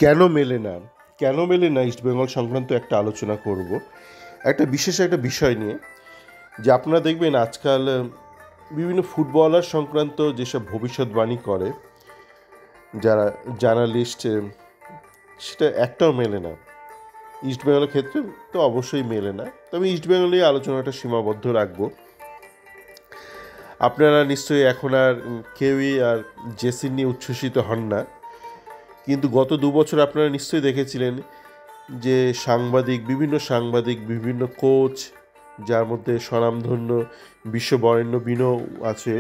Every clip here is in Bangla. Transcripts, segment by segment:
কেন মেলে না কেন মেলে না ইস্টবেঙ্গল সংক্রান্ত একটা আলোচনা করব একটা বিশেষ একটা বিষয় নিয়ে। যে আপনারা দেখবেন আজকাল বিভিন্ন ফুটবলার সংক্রান্ত যেসব ভবিষ্যৎবাণী করে যারা জার্নালিস্ট, সেটা একটাও মেলে না। ইস্টবেঙ্গলের ক্ষেত্রে তো অবশ্যই মেলে না, তবে ইস্টবেঙ্গলেই আলোচনাটা সীমাবদ্ধ রাখবো। আপনারা নিশ্চয়ই এখন আর কেউই আর জেসি নিয়ে উচ্ছ্বসিত হন না, কিন্তু গত 2 বছর আপনারা নিশ্চয়ই দেখেছিলেন যে বিভিন্ন সাংবাদিক, বিভিন্ন কোচ, যার মধ্যে স্বনামধন্য বিশ্ববরেণ্য বিনো আছে,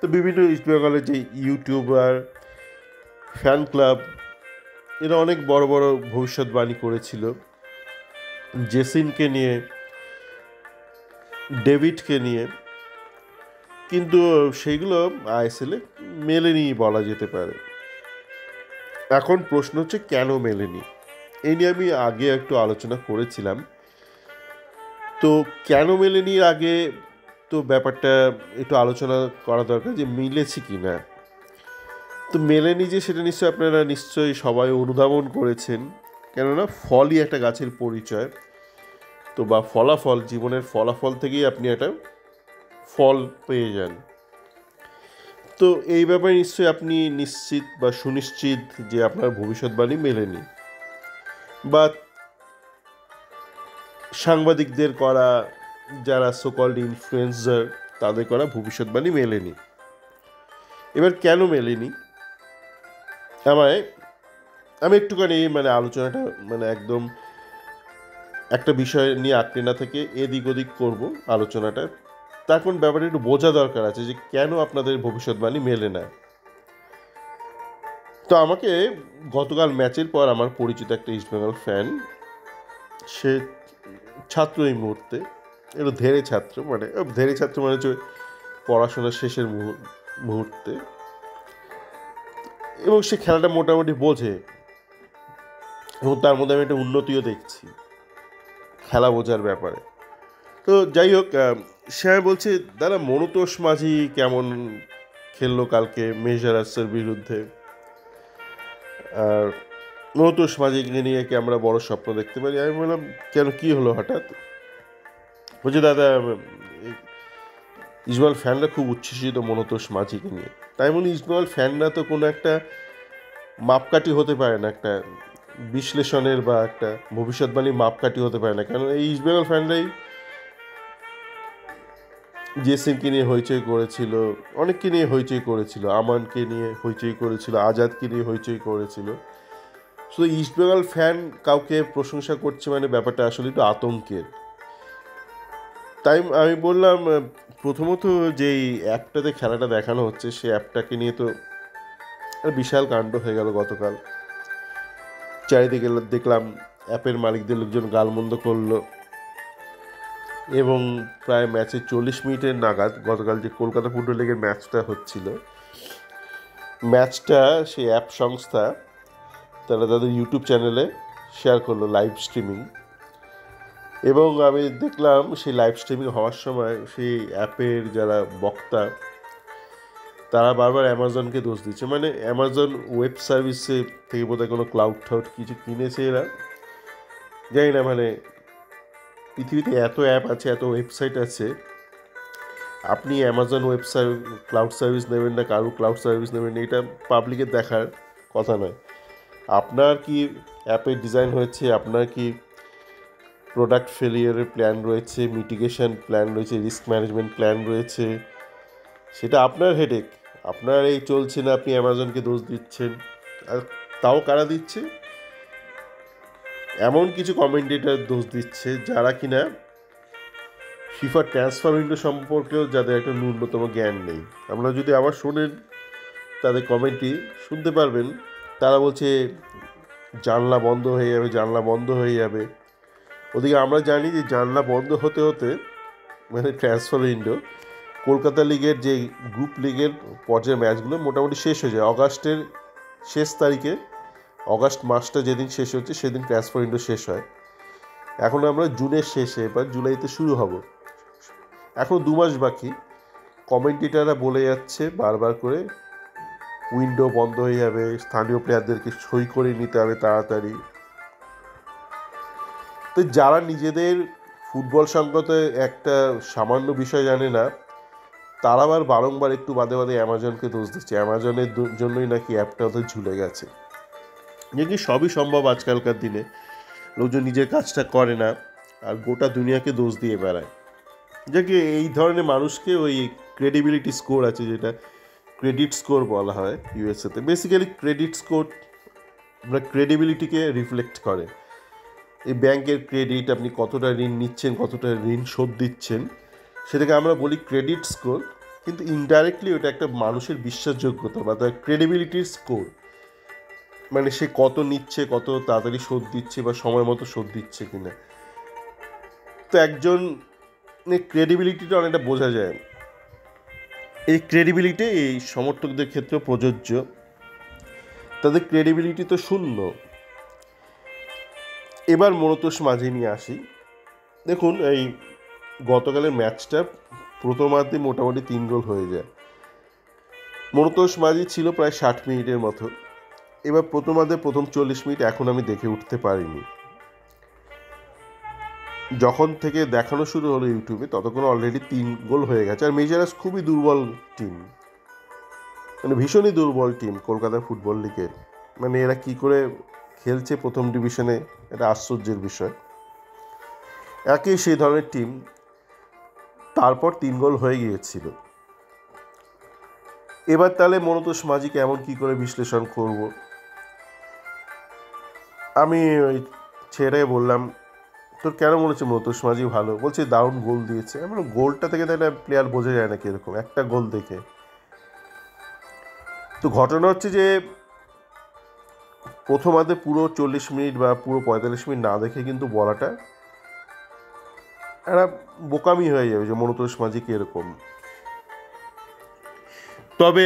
তো বিভিন্ন ইস্টবেঙ্গলের যে ইউটিউবার, ফ্যান ক্লাব, এরা অনেক বড় বড় ভবিষ্যৎবাণী করেছিল জেসিনকে নিয়ে, ডেভিডকে নিয়ে, কিন্তু সেইগুলো আইএসএলে মেলেনি বলা যেতে পারে। এখন প্রশ্ন হচ্ছে কেন মেলেনি। এই নিয়ে আমি আগে একটু আলোচনা করেছিলাম। তো কেন মেলেনি আগে তো ব্যাপারটা একটু আলোচনা করা দরকার, যে মিলেছে কি না। তো মেলেনি যে সেটা নিশ্চয়ই সবাই অনুধাবন করেছেন, কেননা ফলই একটা গাছের পরিচয়। তো বা ফলাফল, জীবনের ফলাফল থেকেই আপনি একটা ফল পেয়ে যান। তো এই ব্যাপারে নিশ্চয়ই আপনি নিশ্চিত বা সুনিশ্চিত যে আপনার ভবিষ্যৎবাণী মেলেনি, বা সাংবাদিকদের করা, যারা সোকল্ড ইনফ্লুয়েন্সার, তাদের করা ভবিষ্যৎবাণী মেলেনি। এবার কেন মেলেনি, আমি একটুখানি আলোচনাটা একদম একটা বিষয় নিয়ে আঁকড়ে না থেকে এদিক ওদিক করবো আলোচনাটা। তার কোন ব্যাপারটা একটু বোঝা দরকার আছে যে কেন আপনাদের ভবিষ্যৎবাণী মেলে না। তো আমাকে গতকাল ম্যাচের পর আমার পরিচিত একটা ইস্টবেঙ্গল ফ্যান, সে ছাত্র এই মুহূর্তে, একটু ধেরে ছাত্র, হচ্ছে পড়াশোনার শেষের মুহূর্তে, এবং সে খেলাটা মোটামুটি বোঝে, এবং তার মধ্যে আমি একটা উন্নতিও দেখছি খেলা বোঝার ব্যাপারে। তো যাই হোক, সে বলছে, দাদা মনুতোষ মাঝি কেমন খেললো কালকে মেজারাসের বিরুদ্ধে, আর মনুতোষ মাঝিকে নিয়ে কি আমরা বড় স্বপ্ন দেখতে পারি। আমি বললাম, কেন, কী হলো হঠাৎ? বলছে, দাদা ইস্টবেঙ্গল ফ্যানরা খুব উচ্ছ্বসিত মনুতোষ মাঝিকে নিয়ে। তাই বলি, ইস্টবেঙ্গল ফ্যানরা তো কোনো একটা মাপকাঠি হতে পারে না, একটা বিশ্লেষণের বা একটা ভবিষ্যৎবাণীর মাপকাঠি হতে পারে না। কেন এই ইস্টবেঙ্গল ফ্যানরাই জেসিনকে নিয়ে হইচই করেছিল, অনেককে নিয়ে হইচই করেছিল, আমানকে নিয়ে হইচই করেছিল, আজাদকে নিয়ে হইচই করেছিল। শুধু ইস্টবেঙ্গল ফ্যান কাউকে প্রশংসা করছে ব্যাপারটা আসলে একটু আতঙ্কের। তাই আমি বললাম, প্রথমত যেই অ্যাপটাতে খেলাটা দেখানো হচ্ছে, সে অ্যাপটাকে নিয়ে তো বিশাল কাণ্ড হয়ে গেল গতকাল। চারিদিকে দেখলাম অ্যাপের মালিকদের লোকজন গালমন্দ করলো, এবং প্রায় ম্যাচের 40 মিনিটের নাগাদ গতকাল যে কলকাতা ফুটবল লিগের ম্যাচটা হচ্ছিল, ম্যাচটা সেই অ্যাপ সংস্থা তারা তাদের ইউটিউব চ্যানেলে শেয়ার করলো লাইভ স্ট্রিমিং। এবং আমি দেখলাম সেই লাইভ স্ট্রিমিং হওয়ার সময় সেই অ্যাপের যারা বক্তা, তারা বারবার অ্যামাজনকে দোষ দিচ্ছে। অ্যামাজন ওয়েব সার্ভিসে থেকে বোধহয় কোনো ক্লাউড ঠাউড কিছু কিনেছে এরা, জানি না। পৃথিবীতে এত অ্যাপ আছে, এত ওয়েবসাইট আছে, আপনি অ্যামাজন ক্লাউড সার্ভিস নেবেন না, কারো ক্লাউড সার্ভিস নেবেন না, এটা পাবলিকের দেখার কথা নয়। আপনার কি অ্যাপের ডিজাইন হয়েছে, আপনার কি প্রোডাক্ট ফেলিয়ারের প্ল্যান রয়েছে, মিটিগেশন প্ল্যান রয়েছে, রিস্ক ম্যানেজমেন্ট প্ল্যান রয়েছে, সেটা আপনার হেডেক। আপনার এই চলছে না, আপনি অ্যামাজনকে দোষ দিচ্ছেন। আর তাও কারা দিচ্ছে? এমন কিছু কমেন্টেটর দোষ দিচ্ছে যারা কিনা ফিফা ট্রান্সফার উইন্ডো সম্পর্কেও যাদের একটা ন্যূনতম জ্ঞান নেই। আমরা যদি আবার শোনেন তাদের কমেন্টটি শুনতে পারবেন, তারা বলছে জানলা বন্ধ হয়ে যাবে, জানলা বন্ধ হয়ে যাবে। ওদিকে আমরা জানি যে জানলা বন্ধ হতে হতে ট্রান্সফার উইন্ডো, কলকাতা লিগের যে গ্রুপ লিগের পর্যায়ের ম্যাচগুলো মোটামুটি শেষ হয়ে যায় অগাস্টের শেষ তারিখে। অগাস্ট মাসটা যেদিন শেষ হচ্ছে সেদিন ট্রান্সফার উইন্ডো শেষ হয়। এখন আমরা জুনের শেষে বা জুলাইতে শুরু হব, এখন 2 মাস বাকি। কমেন্টেটাররা বলে যাচ্ছে বারবার করে উইন্ডো বন্ধ হয়ে যাবে, স্থানীয় প্লেয়ারদেরকে সই করে নিতে হবে তাড়াতাড়ি। তো যারা নিজেদের ফুটবল সংক্রান্ত একটা সামান্য বিষয় জানে না, তারা আবার বারংবার একটু বাদে বাদে অ্যামাজনকে দোষ দিচ্ছে, অ্যামাজনের জন্যই নাকি অ্যাপটা ওদের ঝুলে গেছে। যে কি সবই সম্ভব আজকালকার দিনে, লোকজন নিজের কাজটা করে না আর গোটা দুনিয়াকে দোষ দিয়ে বেড়ায়। যে কি এই ধরনের মানুষকে ওই ক্রেডিবিলিটি স্কোর আছে, যেটা ক্রেডিট স্কোর বলা হয় ইউএসএতে, বেসিক্যালি ক্রেডিট স্কোর আপনার ক্রেডিবিলিটিকে রিফ্লেক্ট করে। এই ব্যাংকের ক্রেডিট, আপনি কতটা ঋণ নিচ্ছেন, কতটা ঋণ শোধ দিচ্ছেন, সেটাকে আমরা বলি ক্রেডিট স্কোর। কিন্তু ইনডাইরেক্টলি ওটা একটা মানুষের বিশ্বাসযোগ্যতা বা তার ক্রেডিবিলিটির স্কোর, মানে সে কত নিচ্ছে, কত তাড়াতাড়ি শোধ দিচ্ছে বা সময় মতো শোধ দিচ্ছে কিনা। তো একজন ক্রেডিবিলিটিটা অনেকটা বোঝা যায়। এই ক্রেডিবিলিটি এই সমর্থকদের ক্ষেত্রে প্রযোজ্য। তাদের ক্রেডিবিলিটি তো শূন্য। এবার মনতোষ মাঝি নিয়ে আসি। দেখুন, এই গতকালের ম্যাচটা প্রথমার্ধে মোটামুটি 3 গোল হয়ে যায়। মনতোষ মাঝি ছিল প্রায় 60 মিনিটের মতো। এবার প্রথমার্ধে প্রথম 40 মিনিট এখন আমি দেখে উঠতে পারিনি। যখন থেকে দেখানো শুরু হলো ইউটিউবে, ততক্ষণ অলরেডি 3 গোল হয়ে গেছে। আর মেজারাস খুবই দুর্বল টিম, মানে ভীষণই দুর্বল টিম কলকাতা ফুটবল লিগের। মানে এরা কি করে খেলছে প্রথম ডিভিশনে, এটা আশ্চর্যের বিষয়। একই সেই ধরনের টিম, তারপর 3 গোল হয়ে গিয়েছিল। এবার তাহলে মনতোষ মাঝিকে এমন কি করে বিশ্লেষণ করব? আমি ওই ছেড়ে বললাম, তোর কেন মনে হচ্ছে মনতোষ মাঝি ভালো? বলছে দারুণ গোল দিয়েছে। আমার গোলটা থেকে তাহলে প্লেয়ার বোঝা যায় না কীরকম, একটা গোল দেখে। তো ঘটনা হচ্ছে যে প্রথমার্ধে পুরো 40 মিনিট বা পুরো 45 মিনিট না দেখে কিন্তু বলাটা একটা বোকামি হয়ে যাবে যে মনতোষ মাঝি কীরকম। তবে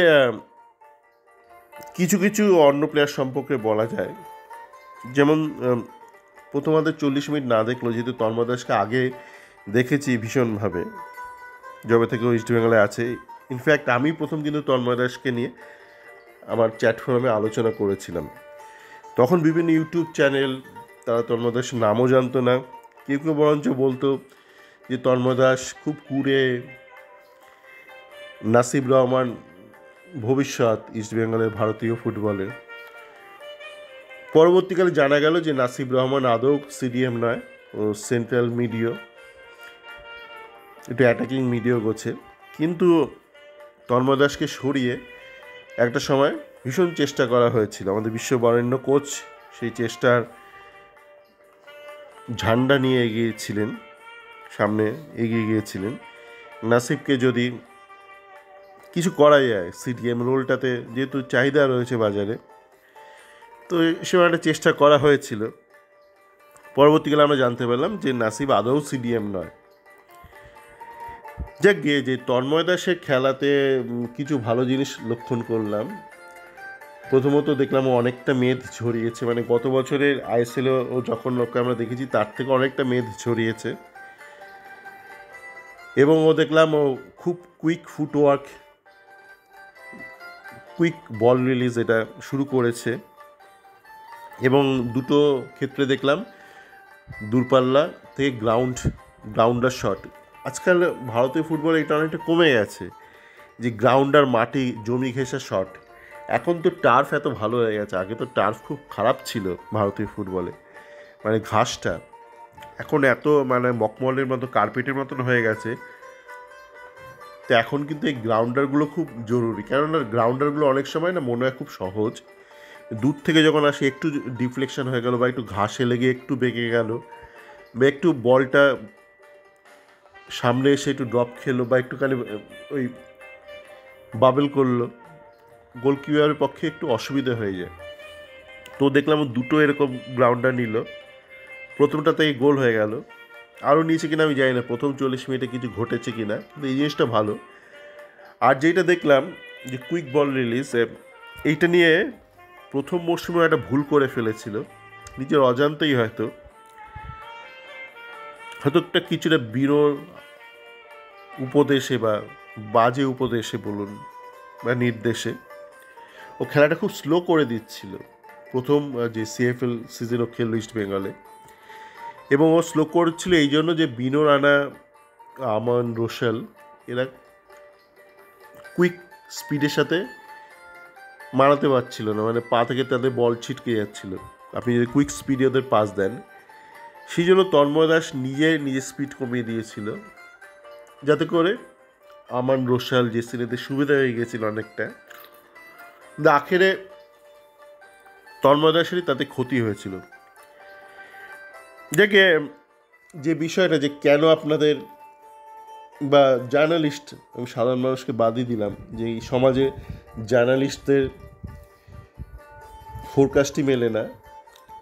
কিছু কিছু অন্য প্লেয়ার সম্পর্কে বলা যায়। যেমন প্রথমার্ধে 40 মিনিট না দেখলো, যেহেতু তন্ময় দাসকে আগে দেখেছি ভীষণভাবে, যবে থেকে ইস্ট বেঙ্গলে আছে। ইনফ্যাক্ট আমি প্রথম কিন্তু তন্ময় দাসকে নিয়ে আমার চ্যাট ফোরামে আলোচনা করেছিলাম। তখন বিভিন্ন ইউটিউব চ্যানেল তারা তন্ময় দাসের নামও জানতো না। কেউ কেউ বরঞ্চ বলতো যে তন্ময় দাস খুব কুড়ে, নাসিব রহমান ভবিষ্যৎ ইস্টবেঙ্গলের ভারতীয় ফুটবলে। পরবর্তীকালে জানা গেল যে নাসিব রহমান আদৌ সিডিএম নয়, ও সেন্ট্রাল মিডিও, একটু অ্যাটাকিং মিডিও গোছে। কিন্তু তন্ময় দাসকে সরিয়ে একটা সময় ভীষণ চেষ্টা করা হয়েছিল। আমাদের বিশ্ববরেণ্য কোচ সেই চেষ্টার ঝান্ডা নিয়ে এগিয়েছিলেন, সামনে এগিয়ে গিয়েছিলেন। নাসিবকে যদি কিছু করা যায় সিডিএম রোলটাতে, যেহেতু চাহিদা রয়েছে বাজারে, তো সেরকম একটা চেষ্টা করা হয়েছিল। পরবর্তীকালে আমরা জানতে পারলাম যে নাসিব আদৌ সিডিএম নয়। যাক গিয়ে, যে তন্ময় দাসের খেলাতে কিছু ভালো জিনিস লক্ষণ করলাম। প্রথমত দেখলাম ও অনেকটা মেদ ঝরিয়েছে, মানে গত বছরের আইএসএলও ও যখন ওকে আমরা দেখেছি তার থেকে অনেকটা মেদ ঝরিয়েছে। এবং ও দেখলাম ও খুব কুইক ফুটওয়ার্ক, কুইক বল রিলিজ এটা শুরু করেছে। এবং দুটো ক্ষেত্রে দেখলাম দূরপাল্লা থেকে গ্রাউন্ডার শট। আজকাল ভারতীয় ফুটবলে এটা অনেকটা কমে গেছে, যে গ্রাউন্ডার মাটি জমি ঘেঁষা শট। এখন তো টার্ফ এত ভালো হয়ে গেছে, আগে তো টার্ফ খুব খারাপ ছিল ভারতীয় ফুটবলে, মানে ঘাসটা এখন এত মানে মকমলের মতো কার্পেটের মতন হয়ে গেছে। তো এখন কিন্তু এই গ্রাউন্ডারগুলো খুব জরুরি, কেননা গ্রাউন্ডারগুলো অনেক সময় না মনে হয় খুব সহজ, দূর থেকে যখন আসে একটু ডিফ্লেকশন হয়ে গেল বা একটু ঘাসে লেগে একটু বেঁকে গেল বা একটু বলটা সামনে এসে একটু ড্রপ খেলো বা একটুখানি ওই বাবেল করলো, গোলকিপারের পক্ষে একটু অসুবিধা হয়ে যায়। তো দেখলাম দুটো এরকম গ্রাউন্ডার নিল, প্রথমটাতেই গোল হয়ে গেল। আরও নিয়েছে কিনা আমি জানি না, প্রথম 40 মিনিটে কিছু ঘটেছে কিনা, কিন্তু এই জিনিসটা ভালো। আর যেটা দেখলাম যে কুইক বল রিলিজ, এইটা নিয়ে প্রথম মরশুমে একটা ভুল করে ফেলেছিল নিজের অজান্তেই, হয়তো একটা কিছুটা বিরল উপদেশে বা বাজে উপদেশে বলুন বা নির্দেশে ও ও খেলাটা খুব স্লো করে দিচ্ছিল প্রথম যে সিএফএল সিজনও খেললো ইস্ট বেঙ্গলে, এবং ও স্লো করছিল এই জন্য যে বিনো রানা, আমান রোশেল এরা কুইক স্পিডের সাথে মারাতে পারছিল না, মানে পা থেকে তাদের বল ছিটকে যাচ্ছিল। আপনি যদি কুইক স্পিডে ওদের পাস দেন, সেই জন্য তন্ময় দাস নিজের স্পিড কমিয়ে দিয়েছিল, যাতে করে আমান রোশাল জেসিনেতে সুবিধা হয়ে গেছিল অনেকটা। কিন্তু আখেরে তন্ময় দাসেরই তাতে ক্ষতি হয়েছিল। দেখে যে বিষয়টা যে কেন আপনাদের বা জার্নালিস্ট, আমি সাধারণ মানুষকে বাদই দিলাম, যে এই সমাজে জার্নালিস্টদের ফোরকাস্টই মেলে না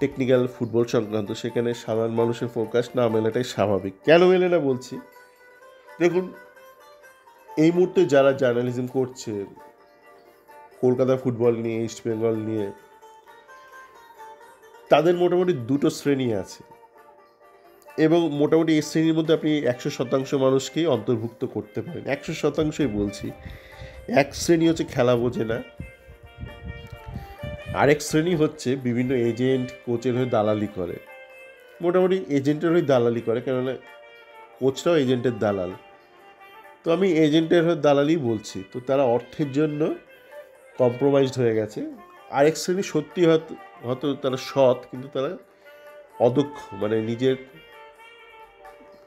টেকনিক্যাল ফুটবল সংক্রান্ত, সেখানে সাধারণ মানুষের ফোরকাস্ট না মেলাটাই স্বাভাবিক। কেন মেলে না বলছি, দেখুন এই মুহূর্তে যারা জার্নালিজম করছে কলকাতা ফুটবল নিয়ে, ইস্ট বেঙ্গল নিয়ে, তাদের মোটামুটি দুটো শ্রেণী আছে, এবং মোটামুটি এই শ্রেণীর মধ্যে আপনি 100% মানুষকেই অন্তর্ভুক্ত করতে পারেন। 100%ই বলছি। এক শ্রেণী হচ্ছে খেলা বোঝে না, আরেক শ্রেণী হচ্ছে বিভিন্ন এজেন্ট কোচের হয়ে দালালি করে। মোটামুটি এজেন্টের হয়ে দালালি করে, কেননা কোচটাও এজেন্টের দালাল। তো আমি এজেন্টের হয়ে দালালি বলছি। তো তারা অর্থের জন্য কম্প্রোমাইজড হয়ে গেছে। আরেক শ্রেণী সত্যি হয়তো তারা সৎ, কিন্তু তারা অদক্ষ, মানে নিজের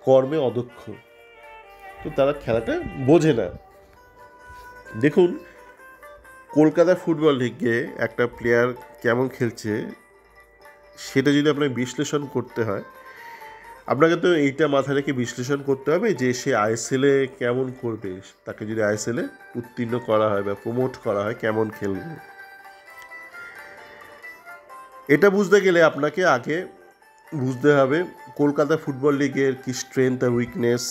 কর্মে অদক্ষ। তো তারা খেলাটা বোঝে না। দেখুন কলকাতা ফুটবল লিগে একটা প্লেয়ার কেমন খেলছে সেটা যদি আপনাকে বিশ্লেষণ করতে হয়, আপনাকে তো এইটা মাথায় রেখে বিশ্লেষণ করতে হবে যে সে আইএসএলে কেমন করবে, তাকে যদি আইএসএলে উত্তীর্ণ করা হয় বা প্রমোট করা হয় কেমন খেলবে। এটা বুঝতে গেলে আপনাকে আগে বুঝতে হবে কলকাতা ফুটবল লিগের কী স্ট্রেংথ আর উইকনেস,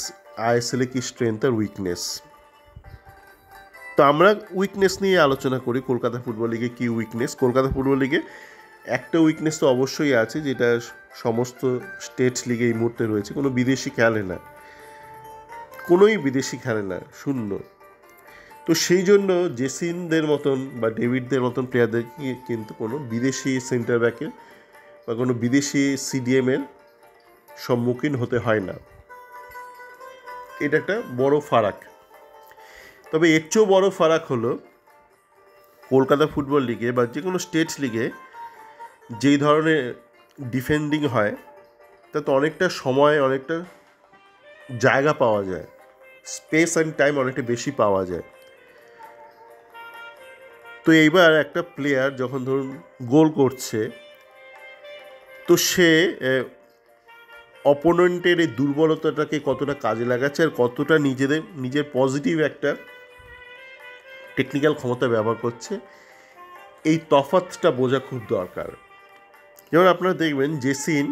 আইএসএলে কী স্ট্রেংথ আর উইকনেস। তো আমরা উইকনেস নিয়ে আলোচনা করি। কলকাতা ফুটবল লিগে কী উইকনেস? কলকাতা ফুটবল লিগে একটা উইকনেস তো অবশ্যই আছে, যেটা সমস্ত স্টেট লিগে এই মুহূর্তে রয়েছে। কোনো বিদেশি খেলে না, কোনোই বিদেশি খেলে না, শূন্য। তো সেই জন্য জেসিনদের মতন বা ডেভিডদের মতন প্লেয়ারদেরকে কিন্তু কোনো বিদেশি সেন্টার ব্যাকের বা কোনো বিদেশি সিডিএমের সম্মুখীন হতে হয় না। এটা একটা বড় ফারাক। তবে এর চেয়েও বড় ফারাক হলো কলকাতা ফুটবল লিগে বা যে কোনো স্টেট লিগে যেই ধরনের ডিফেন্ডিং হয়, তাতে অনেকটা সময়, অনেকটা জায়গা পাওয়া যায়, স্পেস অ্যান্ড টাইম অনেকটা বেশি পাওয়া যায়। তো এইবার একটা প্লেয়ার যখন ধরুন গোল করছে, তো সে অপোনেন্টের এই দুর্বলতাটাকে কতটা কাজে লাগাচ্ছে আর কতটা নিজের পজিটিভ একটা টেকনিক্যাল ক্ষমতা ব্যবহার করছে, এই তফাৎটা বোঝা খুব দরকার। যেমন আপনারা দেখবেন জেসিন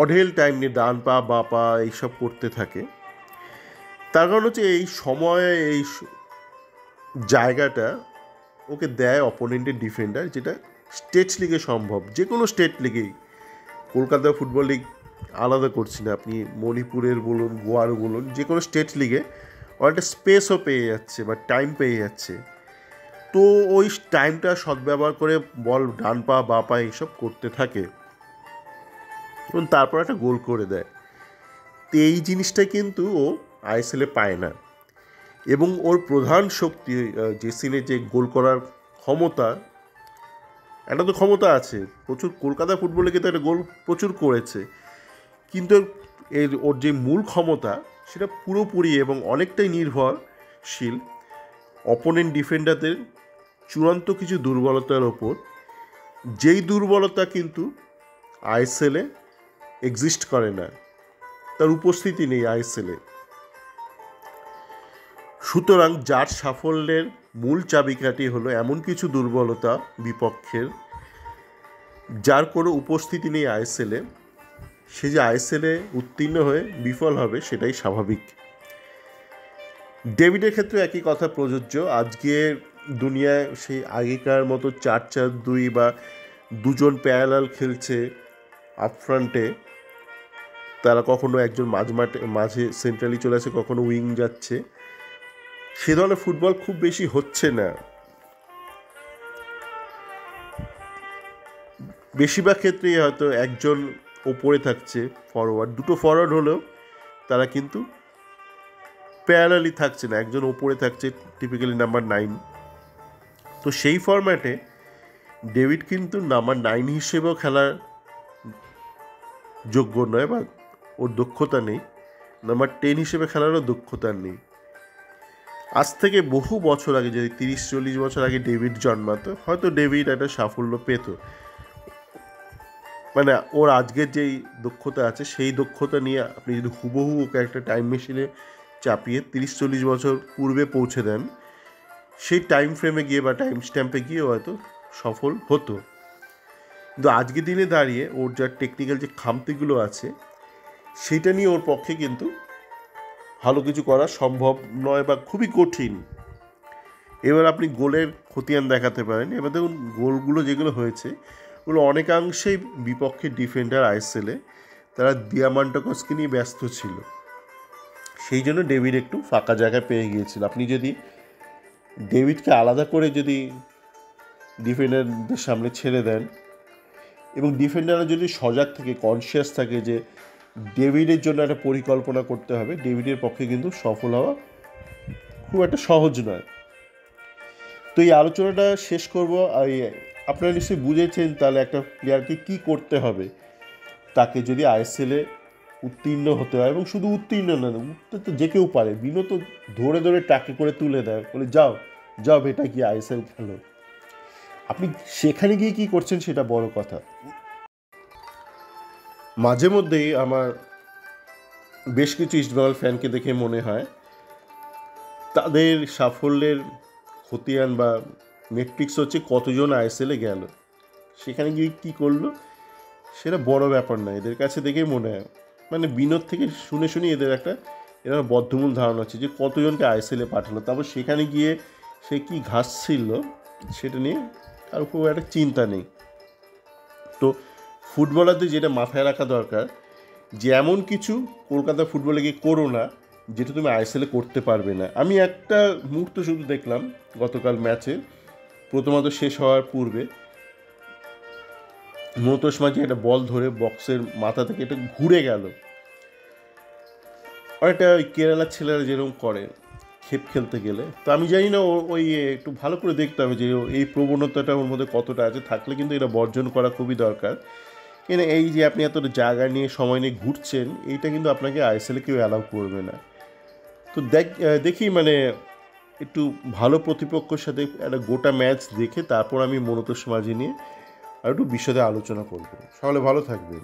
অঢেল টাইম নিয়ে ডান পা বা পা এইসব করতে থাকে। তার কারণ হচ্ছে এই সময়ে এই জায়গাটা ওকে দেয় অপোনেন্টের ডিফেন্ডার, যেটা স্টেট লিগে সম্ভব। যে কোনো স্টেট লিগেই, কলকাতা ফুটবল লিগ আলাদা করছি না, আপনি মণিপুরের বলুন, গোয়ার বলুন, যে কোনো স্টেট লিগে অনেকটা স্পেসও পেয়ে যাচ্ছে বা টাইম পেয়ে যাচ্ছে। তো ওই টাইমটা সদ্ব্যবহার করে বল ডান পা বা পা এইসব করতে থাকে এবং তারপর একটা গোল করে দেয়। তো এই জিনিসটা কিন্তু ও আইএসএলে পায় না। এবং ওর প্রধান শক্তি জেসিনের যে গোল করার ক্ষমতা, একটা তো ক্ষমতা আছে প্রচুর, কলকাতা ফুটবল লিগে তো একটা গোল প্রচুর করেছে, কিন্তু ওর যে মূল ক্ষমতা সেটা পুরোপুরি এবং অনেকটাই নির্ভরশীল অপোনেন্ট ডিফেন্ডারদের চূড়ান্ত কিছু দুর্বলতার ওপর, যেই দুর্বলতা কিন্তু আইএসএলে এক্সিস্ট করে না, তার উপস্থিতি নেই আইএসএলে। সুতরাং যার সাফল্যের মূল চাবিকাঠি হলো এমন কিছু দুর্বলতা বিপক্ষের, যার কোনো উপস্থিতি নেই আইএসএলে, সে যে আইএসএলে উত্তীর্ণ হয়ে বিফল হবে সেটাই স্বাভাবিক। ডেভিডের ক্ষেত্রে একই কথা প্রযোজ্য। আজকে দুনিয়ায় সেই আগেকার মতো 4-4-2 বা দুজন প্যারালাল খেলছে আপফ্রন্টে, তারা কখনো একজন মাঝে সেন্ট্রালি চলে আসে, কখনো উইং যাচ্ছে, সে ধরনের ফুটবল খুব বেশি হচ্ছে না। বেশিরভাগ ক্ষেত্রেই হয়তো একজন ওপরে থাকছে ফরওয়ার্ড, দুটো ফরওয়ার্ড হলেও তারা কিন্তু প্যারালালি থাকছে না, একজন ওপরে থাকছে টিপিক্যালি নাম্বার 9। তো সেই ফরম্যাটে ডেভিড কিন্তু নাম্বার 9 হিসেবেও খেলার যোগ্য নয়, বা ওর দক্ষতা নেই। নাম্বার 10 হিসেবে খেলারও দক্ষতা নেই। আজ থেকে বহু বছর আগে, যদি 30-40 বছর আগে ডেভিড জন্মাতো, হয়তো ডেভিড একটা সাফল্য পেত। মানে ওর আজকের যেই দক্ষতা আছে সেই দক্ষতা নিয়ে আপনি যদি হুবহু ওকে একটা টাইম মেশিনে চাপিয়ে 30-40 বছর পূর্বে পৌঁছে দেন, সেই টাইম ফ্রেমে গিয়ে বা টাইম স্ট্যাম্পে গিয়ে হয়তো সফল হতো। কিন্তু আজকে দিনে দাঁড়িয়ে ওর যা টেকনিক্যাল যে খামতিগুলো আছে সেটা নিয়ে ওর পক্ষে কিন্তু ভালো কিছু করা সম্ভব নয় বা খুবই কঠিন। এবার আপনি গোলের খতিয়ান দেখাতে পারেন। এবার দেখুন গোলগুলো যেগুলো হয়েছে ওগুলো অনেকাংশেই বিপক্ষে ডিফেন্ডার আইএসএলে তারা দিয়ামান্টাকসকে নিয়ে ব্যস্ত ছিল, সেই জন্য ডেভিড একটু ফাঁকা জায়গায় পেয়ে গিয়েছিল। আপনি যদি ডেভিডকে আলাদা করে যদি ডিফেন্ডারদের সামনে ছেড়ে দেন এবং ডিফেন্ডাররা যদি সজাগ থাকে, কনসিয়াস থাকে যে ডেভিডের জন্য একটা পরিকল্পনা করতে হবে, ডেভিডের পক্ষে কিন্তু সফল হওয়া খুব একটা সহজ নয়। তো এই আলোচনাটা শেষ করবো। আপনারা নিশ্চয়ই বুঝেছেন তাহলে একটা প্লেয়ারকে কী করতে হবে তাকে যদি আইএসএলে উত্তীর্ণ হতে হয়, এবং শুধু উত্তীর্ণ না, উঠতে তো যে কেউ পারে। বিনো তো ধরে ধরে টাকে করে তুলে দেয়, বলে যাও যাও বেটা গিয়ে আইএসএল খেলো। আপনি সেখানে গিয়ে কী করছেন সেটা বড় কথা। মাঝে মধ্যেই আমার বেশ কিছু ইস্টবেঙ্গল ফ্যানকে দেখে মনে হয় তাদের সাফল্যের খতিয়ান বা মেট্রিক্স হচ্ছে কতজন আইএসএলে গেল, সেখানে গিয়ে কী করলো সেটা বড় ব্যাপার না এদের কাছে। দেখেই মনে হয় মানে বিনোদ থেকে শুনে শুনে এদের একটা এরা বদ্ধমূল ধারণা আছে যে কতজনকে আইএসএলে পাঠালো, তারপর সেখানে গিয়ে সে কী ঘাস ছিল সেটা নিয়ে তার খুব একটা চিন্তা নেই। তো ফুটবলারদের যেটা মাথায় রাখা দরকার যে এমন কিছু কলকাতা ফুটবলে গিয়ে করো না যেটা তুমি আইএসএলে করতে পারবে না। আমি একটা মুহূর্ত শুধু দেখলাম গতকাল ম্যাচে, প্রথমত শেষ হওয়ার পূর্বে মনোতোষ মাঝি একটা বল ধরে বক্সের মাথা থেকে এটা ঘুরে গেল। অনেকটা ওই কেরালার ছেলেরা যেরকম করে খেপ খেলতে গেলে। তো আমি জানি না ওই একটু ভালো করে দেখতে হবে যে এই প্রবণতাটা ওর মধ্যে কতটা আছে, থাকলে কিন্তু এটা বর্জন করা খুবই দরকার। কেন এই যে আপনি এত জায়গা নিয়ে সময় নিয়ে ঘুরছেন, এইটা কিন্তু আপনাকে আইএসএলে কেউ অ্যালাউ করবে না। তো দেখি মানে একটু ভালো প্রতিপক্ষের সাথে একটা গোটা ম্যাচ দেখে তারপর আমি মনোতোষ মাঝি নিয়ে আর একটু বিশদে আলোচনা করব। সকলে ভালো থাকবেন।